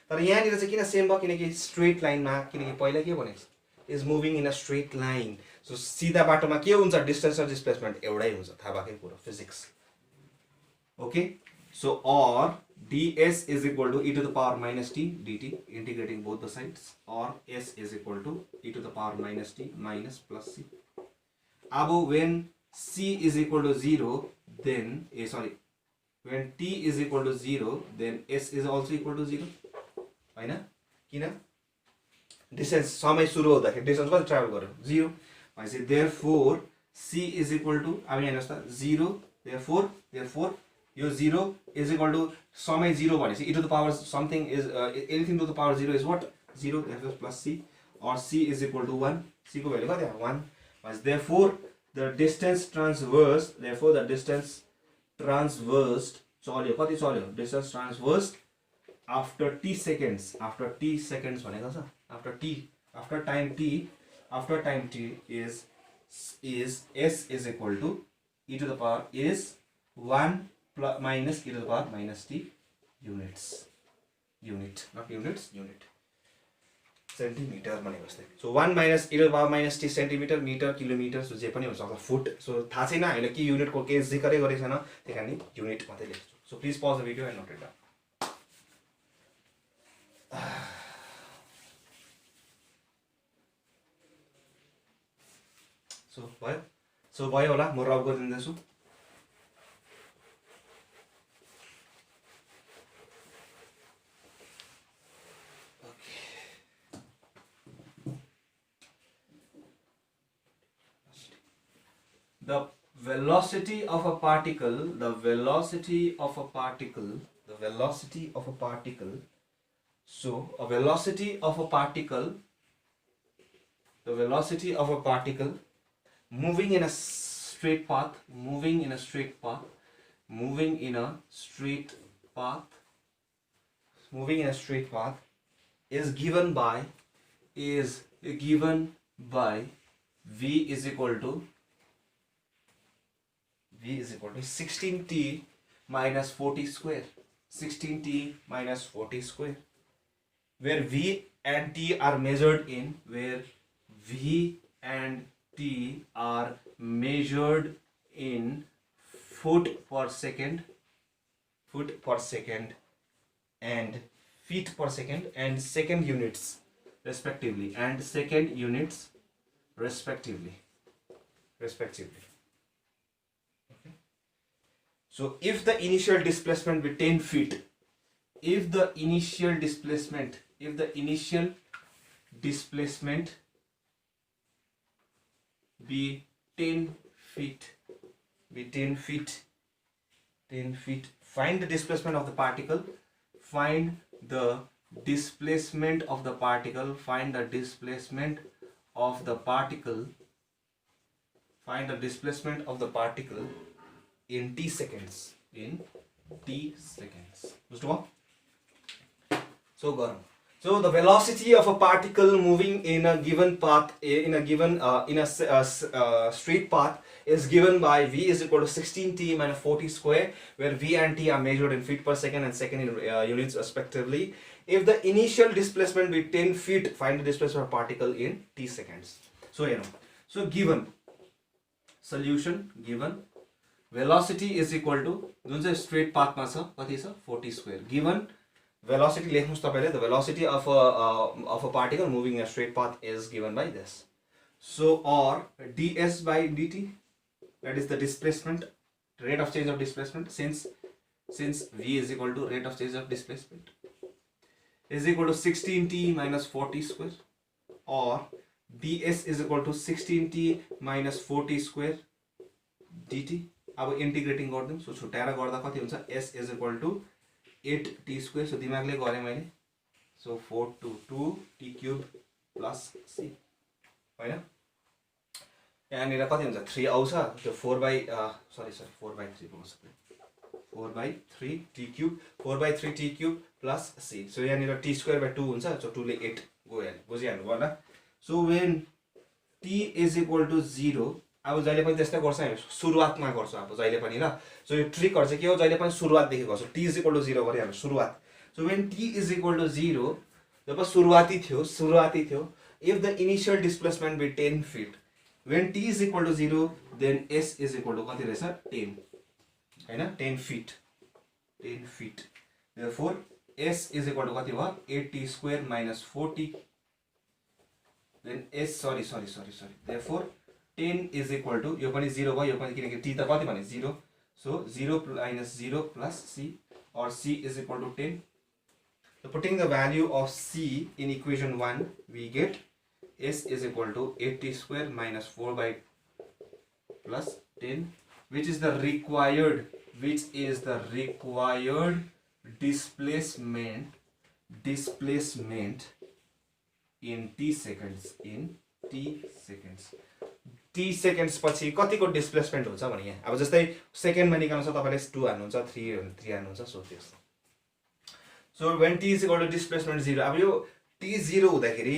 तर यहाँनिर चाहिँ किन सेम भयो? किनकि स्ट्रेट लाइनमा, किनकि पहिला के भनेको छ? Is moving in a straight line. So सीधा बाटोमा के हुन्छ? डिस्टेन्स र डिस्प्लेसमेन्ट एउटै हुन्छ, थाहा भएकै कुरा, physics. Okay, so or ds is equal to e to the power minus t dt, integrating both the sides, or s is equal to e to the power minus t minus plus c. अब when c is equal to 0, then when t is equal to 0, then s is also equal to 0. हैन किन distance समय सुरु हुँदाखेरि distance कति travel गर्यो 0 भनेपछि therefore c is equal to अब यहाँ हेर्नुस् त 0 देयरफोर यो 0 is equal to समय 0 भनेपछि e to the power something is anything to the power 0 is what 0 therefore plus c or c is equal to 1 c को भ्यालु कति हो 1 भनेपछि therefore the distance transversed चल्यो कति चल्यो distance transversed after t seconds भनेको छ after time t is s is equal to e to the power is 1 plus minus e to the power minus t unit centimetre भनेको जस्तै सो 1 minus e to the power minus t centimetre metre kilometre so जे पनि हुन्छ अथवा foot so थाहा छैन हैन कि युनिटको केस जिकरै गरेको छैन त्यही कारण युनिट मात्रै लेख्छु so please pause the video and note it down so भयो होला म रब गरिदिन्छु the velocity of a particle so the velocity of a particle moving in a straight path is given by v is equal to 16t minus 40 square where v and t are measured in foot per second and feet per second and second units respectively So if the initial displacement be 10 feet, if the initial displacement be 10 feet, find the displacement of the particle, find the displacement of the particle in t seconds बुझ्नुभयो so the velocity of a particle moving in a given path in a straight path is given by v is equal to 16t minus 40 square where v and t are measured in feet per second and second in units respectively. If the initial displacement be 10 feet, find the displacement of particle in t seconds. So given velocity is equal to जुन चाहिँ straight path मा छ कति छ 40 square. Given velocity लेख्नुस् तपाईले the velocity of a particle moving in a straight path is given by this. So or ds by dt, that is the displacement, rate of change of displacement, since v is equal to rate of change of displacement is equal to 16t minus 40 square or ds is equal to 16t minus 40 square dt. अब integrating गर्दिउँ so छुट्याएर गर्दा कति हुन्छ s is equal to 8t square so दिमागले गरे मैले so 4 to 2 t cube plus c हैन यहाँनिर कति हुन्छ 3 आउँछ त्यो 4 by 3 पुग्छ 4 by 3 t cube plus c so यहाँनिर t square by 2 हुन्छ सो 2 ले 8 गयो बुझिहाल्नु होला so when t is equal to 0 अब जहिले पनि त्यस्तै गर्छ हामी सुरुवातमा गर्छ अब जहिले पनि ल सो यो ट्रिकहरु चाहिँ के हो जहिले पनि सुरुवात देखि गर्छ t is equal to 0 गरे हामी सुरुवात so when t is equal to 0 जब सुरुवाती थियो if the initial displacement be 10 feet when t is equal to 0 then s is equal to कति रहेछ 10 हैन 10 feet therefore s is equal to कति भयो 8t square minus 40 then s sorry therefore 10 is equal to यो पनि 0 भयो, यो पनि किनकि t त कति भने 0, so 0 minus 0 plus c, or c is equal to 10. So putting the value of c in equation 1, we get s is equal to 80 square minus 4 by plus 10, which is the required displacement in t seconds, t seconds पछि कतिको displacement हुन्छ भने यहाँ अब जस्तै सेकेन्डमा निकाल्नु छ तपाईले 2 हाल्नुहुन्छ, 3 हाल्नुहुन्छ, सो त्यस्तो. So when t is equal to displacement 0, अब यो t 0 हुँदाखेरि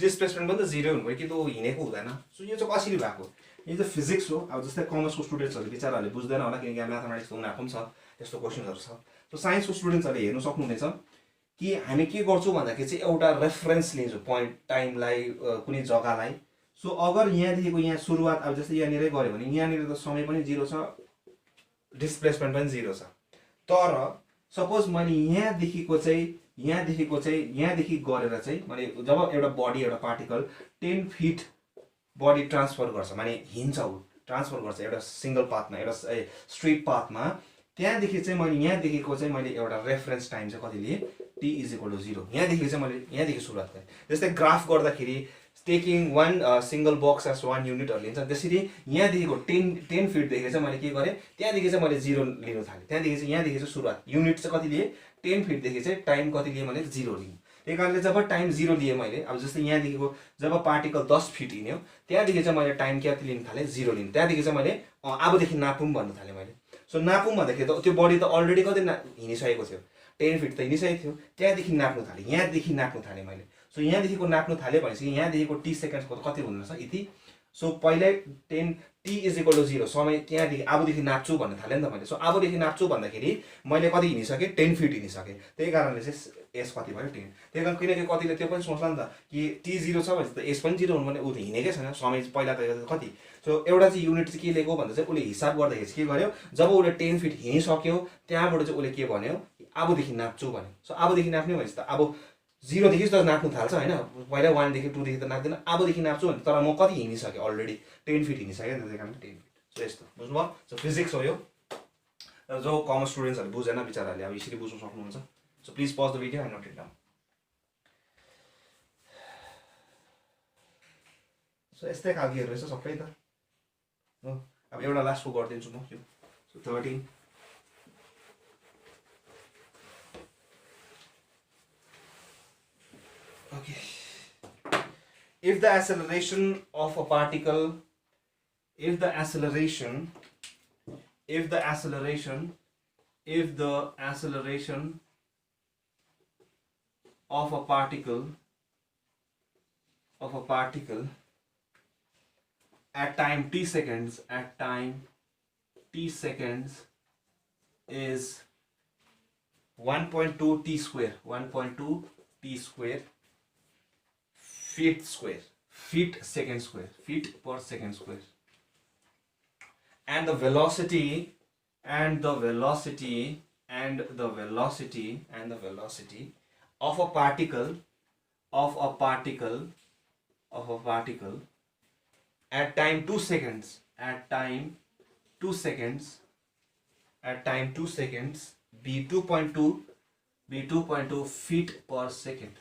डिस्प्लेसमेन्ट पनि त 0 हुनु भयो कि त हिँडेको हुँदैन. सो यो चाहिँ कसरी भएको, यो चाहिँ फिजिक्स हो. अब जस्तै कमर्सको स्टुडेन्ट्सहरूले बिचाराहरूले बुझ्दैन होला किनकि म्याथमेटिक्स त उनीहरूको पनि छ, त्यस्तो क्वेसन्सहरू छ. सो साइन्सको स्टुडेन्ट्सहरूले हेर्नु सक्नुहुनेछ कि हामी के गर्छौँ भन्दाखेरि चाहिँ एउटा रेफरेन्स लिन्छौँ पोइन्ट, टाइमलाई, कुनै जग्गालाई. सो अगर यहाँदेखिको यहाँ सुरुवात अब जस्तै यहाँनिरै गऱ्यो भने यहाँनिर त समय पनि 0 छ, डिस्प्लेसमेन्ट पनि 0 छ. तर सपोज मैले यहाँदेखिको चाहिँ यहाँदेखि गरेर चाहिँ मैले जब एउटा बडी, एउटा पार्टिकल 10 फिट बडी ट्रान्सफर गर्छ, माने हिँड्छ, ऊ ट्रान्सफर गर्छ एउटा सिङ्गल पाथमा, एउटा स्ट्रेट पाथमा, त्यहाँदेखि चाहिँ मैले यहाँदेखिको चाहिँ मैले एउटा रेफरेन्स टाइम चाहिँ कति लिएँ, t इज इक्वल टु 0. यहाँदेखि चाहिँ मैले यहाँदेखि सुरुवात गरेँ. जस्तै ग्राफ गर्दाखेरि taking one single box as 1 युनिटहरू लिन्छ, त्यसरी यहाँदेखिको 10 फिटदेखि चाहिँ मैले के गरेँ, त्यहाँदेखि चाहिँ मैले 0 लिनु थालेँ. त्यहाँदेखि चाहिँ यहाँदेखि चाहिँ सुरुवात, युनिट चाहिँ कति लिएँ, 10 फिटदेखि चाहिँ टाइम कति लिएँ मैले 0 लिएँ. त्यही कारणले जब टाइम 0 लिएँ मैले, अब जस्तै यहाँदेखिको जब पार्टिकल 10 फिट हिँड्यो त्यहाँदेखि चाहिँ मैले टाइम कति लिनु थालेँ, 0 लिनु. त्यहाँदेखि चाहिँ मैले अबदेखि नापौँ भन्नु थालेँ मैले. सो नापौँ भन्दाखेरि त त्यो बडी त अलरेडी कति हिँडिसकेको थियो, 10 फिट त हिँडिसकेको थियो. त्यहाँदेखि नाप्नु थालेँ, यहाँदेखि नाप्नु थालेँ मैले. सो यहाँदेखिको नाप्नु थाल्यो भनेपछि यहाँदेखिको t सेकेन्ड्सको त कति हुँदो रहेछ यति. सो पहिल्यै 10 t इज इक्वल टु 0 समय त्यहाँदेखि अबदेखि नाप्छु भन्नु थालेँ नि त मैले. सो अबदेखि नाप्छु भन्दाखेरि मैले कति हिँडिसकेँ, 10 फिट हिँडिसकेँ. त्यही कारणले चाहिँ s कति भयो, 10. त्यही कारण किनकि कतिले त्यो पनि सोच्ला नि त कि t 0 छ भने त s पनि 0 हुनु भने ऊ त हिँडेकै छैन, समय पहिला त कति. सो एउटा चाहिँ युनिट चाहिँ के लिएको भन्दा चाहिँ उसले हिसाब गर्दाखेरि चाहिँ के गर्यो, जब उसले 10 फिट हिँडिसक्यो त्यहाँबाट चाहिँ उसले के भन्यो, अबदेखि नाप्छु भन्यो. सो अबदेखि नाप्ने भनेपछि त अब 0 देखि त नाप्नु थाल्छ होइन, पहिला 1 देखि 2 देखि त नाप्दैन, अबदेखि नाप्छु भने तर म कति हिँडिसकेँ, अलरेडी 10 फिट हिँडिसकेँ नि त, त्यही कारण 10 फिट. सो यस्तो बुझ्नुभयो. सो फिजिक्स हो यो, जो कमर्स स्टुडेन्ट्सहरूले बुझेन बिचाराहरूले अब यसरी बुझ्नु सक्नुहुन्छ. So please pause the video and note it down. So यस्तै खालकेहरू रहेछ सबै त हो. अब एउटा लास्टको गरिदिन्छु म यो. So 13. Okay. If the acceleration of a particle, if the acceleration of a particle at time t seconds is 1.2 t square, feet per second square, and the velocity of a particle at time 2 seconds be 2.2 feet per second.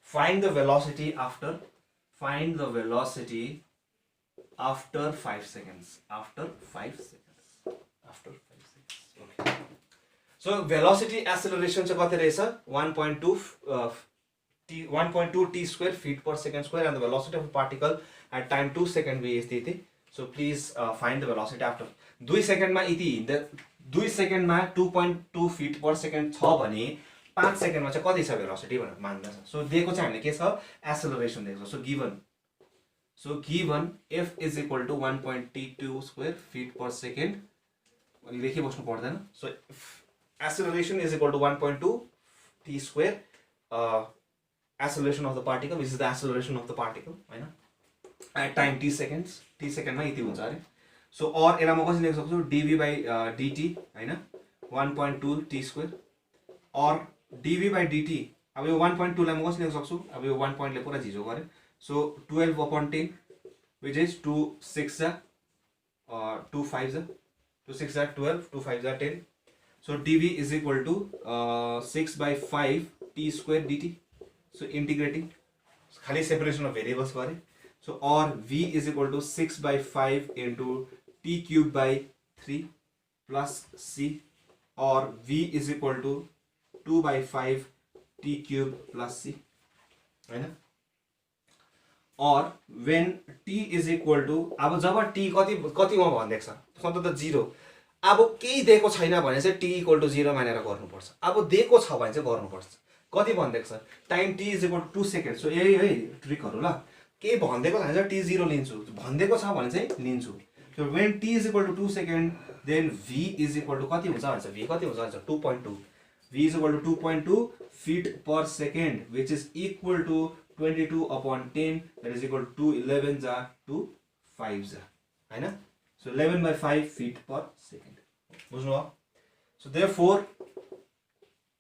Find the velocity after 5 seconds. Okay. So velocity acceleration चाहिँ कति रहेछ, 1.2 t square feet per second square, and the velocity of a particle at time 2 second भी यति. So please find the velocity after 2 सेकेन्डमा यति हिँड्दा 2 सेकेन्डमा 2.2 feet per second छ भने 5 सेकेन्डमा चाहिँ कति छ भेलोसिटी भनेर मान्दैछ. सो दिएको चाहिँ हामीले के छ, एक्सेलरेसन दिएको छ. सो given f is equal to 1.t2 square feet per second अनि लेखि बस्नु पर्दैन. So acceleration is equal to 1.2 t square acceleration of the particle, which is the acceleration of the particle हैन, एट टाइम t सेकेन्डमा यति हुन्छ अरे. So or यसलाई म कसरी लेख्न सक्छु, dv by dt हैन, 1.2 t square, or dv by dt. अब यो 1.2 लाई म कसरी लेख्न सक्छु, अब यो 1 पोइन्टले पुरा झिजो गरे. So 12/10 which is 2 6 2 5 2 6 12 2 5 10. So dv is equal to 6 by 5 t square dt. So integrating खाली separation of variables गरे. So or v is equal to 6 by 5 into t cube by 3 plus c, or v is equal to 2 by 5 t cube plus c, हैन. or when t is equal to, अब जब t कतिमा भन्दैछ मतलब त 0, अब केही दिएको छैन भने चाहिँ t equal to 0 मानेर गर्नुपर्छ. अब दिएको छ भने चाहिँ गर्नुपर्छ. कति भन्दैछ time t is equal to 2 seconds. So यही है ट्रिकहरु ल. केही भन्दैको छैन चाहिँ t 0 लिन्छु, भन्दैको छ भने चाहिँ लिन्छु. So when t is equal to 2 seconds, then v is equal to कति हुन्छ भन्छ, v कति हुन्छ भन्छ 2.2. v is equal to 2.2 feet per second, which is equal to 22 upon 10, that is equal to 11 जा 2 5 जा, हैन. So 11 by 5 feet per second. बुझ्नु भयो. So therefore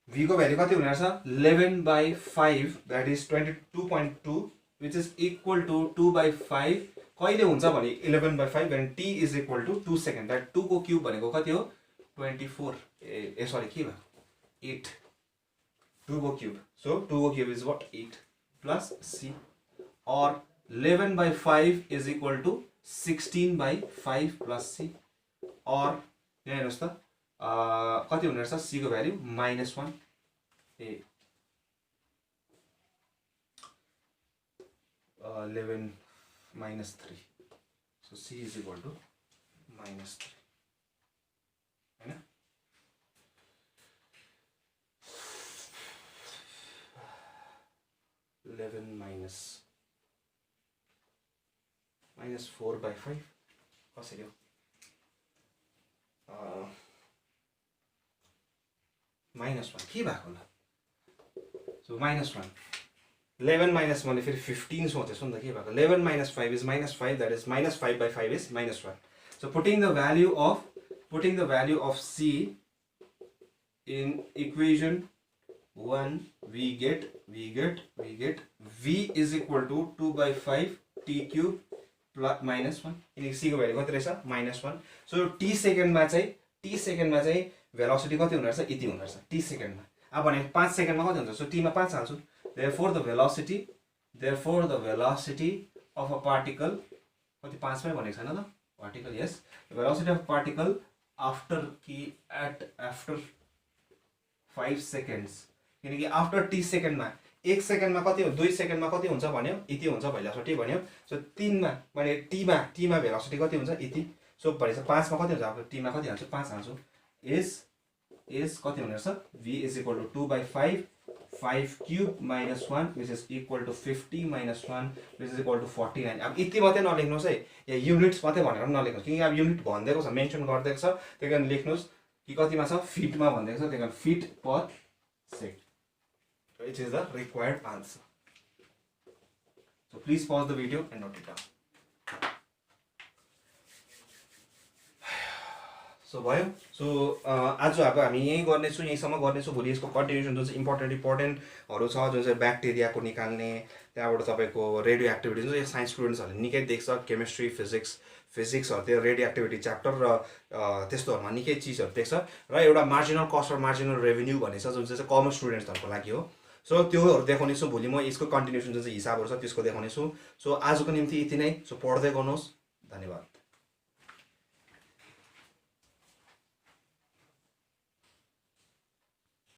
v को भ्यालु कति हुने रहेछ 11 by 5, that is 22.2, which is equal to 2 by 5. कहिले हुन्छ भने 11 by 5 when t is equal to 2 seconds. that 2 को क्यूब भनेको कति हो 24 ए सरी के भयो 8. 2 को क्यूब, so 2 को cube is what 8 plus c, or 11 by 5 is equal to 16 by 5 plus c, or यहाँ हेर्नुस् त कति हुने रहेछ c को value -1 A 11 -3. so c is equal to -3, हैन. -4 by 5 कसरी हो -1 के भएको होला. सो -1 11 minus 1 फेरि 15 सोचेछु नि त के भएको. 11 minus 5 is -5, that is -5 by 5 is -1. so putting the value of c in equation 1, we get v is equal to 2 by 5 t cube plus -1. किनकि c को भ्यालु कति रहेछ -1. so t सेकेन्डमा चाहिँ भेलोसिटी कति हुने रहेछ यति हुने रहेछ t सेकेन्डमा. अब भने 5 सेकेन्डमा कति हुन्छ, सो t मा 5 हाल्छु. therefore the velocity of a particle कति 5 मै भनेको छैन त particle, yes, the velocity of a particle after 5 seconds, किनकि आफ्टर t सेकेन्डमा 1 सेकेन्डमा कति हो 2 सेकेन्डमा कति हुन्छ भन्यो यति हुन्छ भेलोसिटी भन्यो. सो 3 मा माने t मा भेलोसिटी कति हुन्छ यति. सो भनेपछि 5 मा कति हुन्छ, अब t मा कति हाल्छु 5 हाल्छु. is कति हुने रहेछ v is equal to 2 by 5 cube -1, which is equal to 50 -1, which is equal to 49. अब यति मात्रै नलेख्नुस् है, यहाँ युनिट्स मात्रै भनेर नलेख्नुस्, किनकि अब युनिट भनिदिएको छ मेन्सन गरिदिएको छ, त्यही कारण लेख्नुस् कि कतिमा छ फिटमा भनिदिएको छ, त्यही कारण fit per second, which is the required answer. So please pause the video and note it down. So भयो. सो आज अब हामी यही गर्नेछु, यहीसम्म गर्नेछु. भोलि यसको कन्टिन्युसन जुन चाहिँ इम्पोर्टेन्टहरू छ जुन चाहिँ ब्याक्टेरियाको निकाल्ने, त्यहाँबाट तपाईँको रेडियो एक्टिभिटी जुन चाहिँ साइन्स स्टुडेन्ट्सहरूले निकै देख्छ, केमिस्ट्री फिजिक्सहरूतिर रेडियो एक्टिभिटी च्याप्टर र त्यस्तोहरूमा निकै चिजहरू देख्छ. र एउटा मार्जिनल कस्ट र मार्जिनल रेभेन्यू भन्ने छ जुन चाहिँ कमर्स स्टुडेन्ट्सहरूको लागि हो. सो त्योहरू देखाउनेछु भोलि. म यसको कन्टिन्युसन जुन चाहिँ हिसाबहरू छ त्यसको देखाउनेछु. सो आजको निम्ति यति नै. सो पढ्दै गर्नुहोस्. धन्यवाद.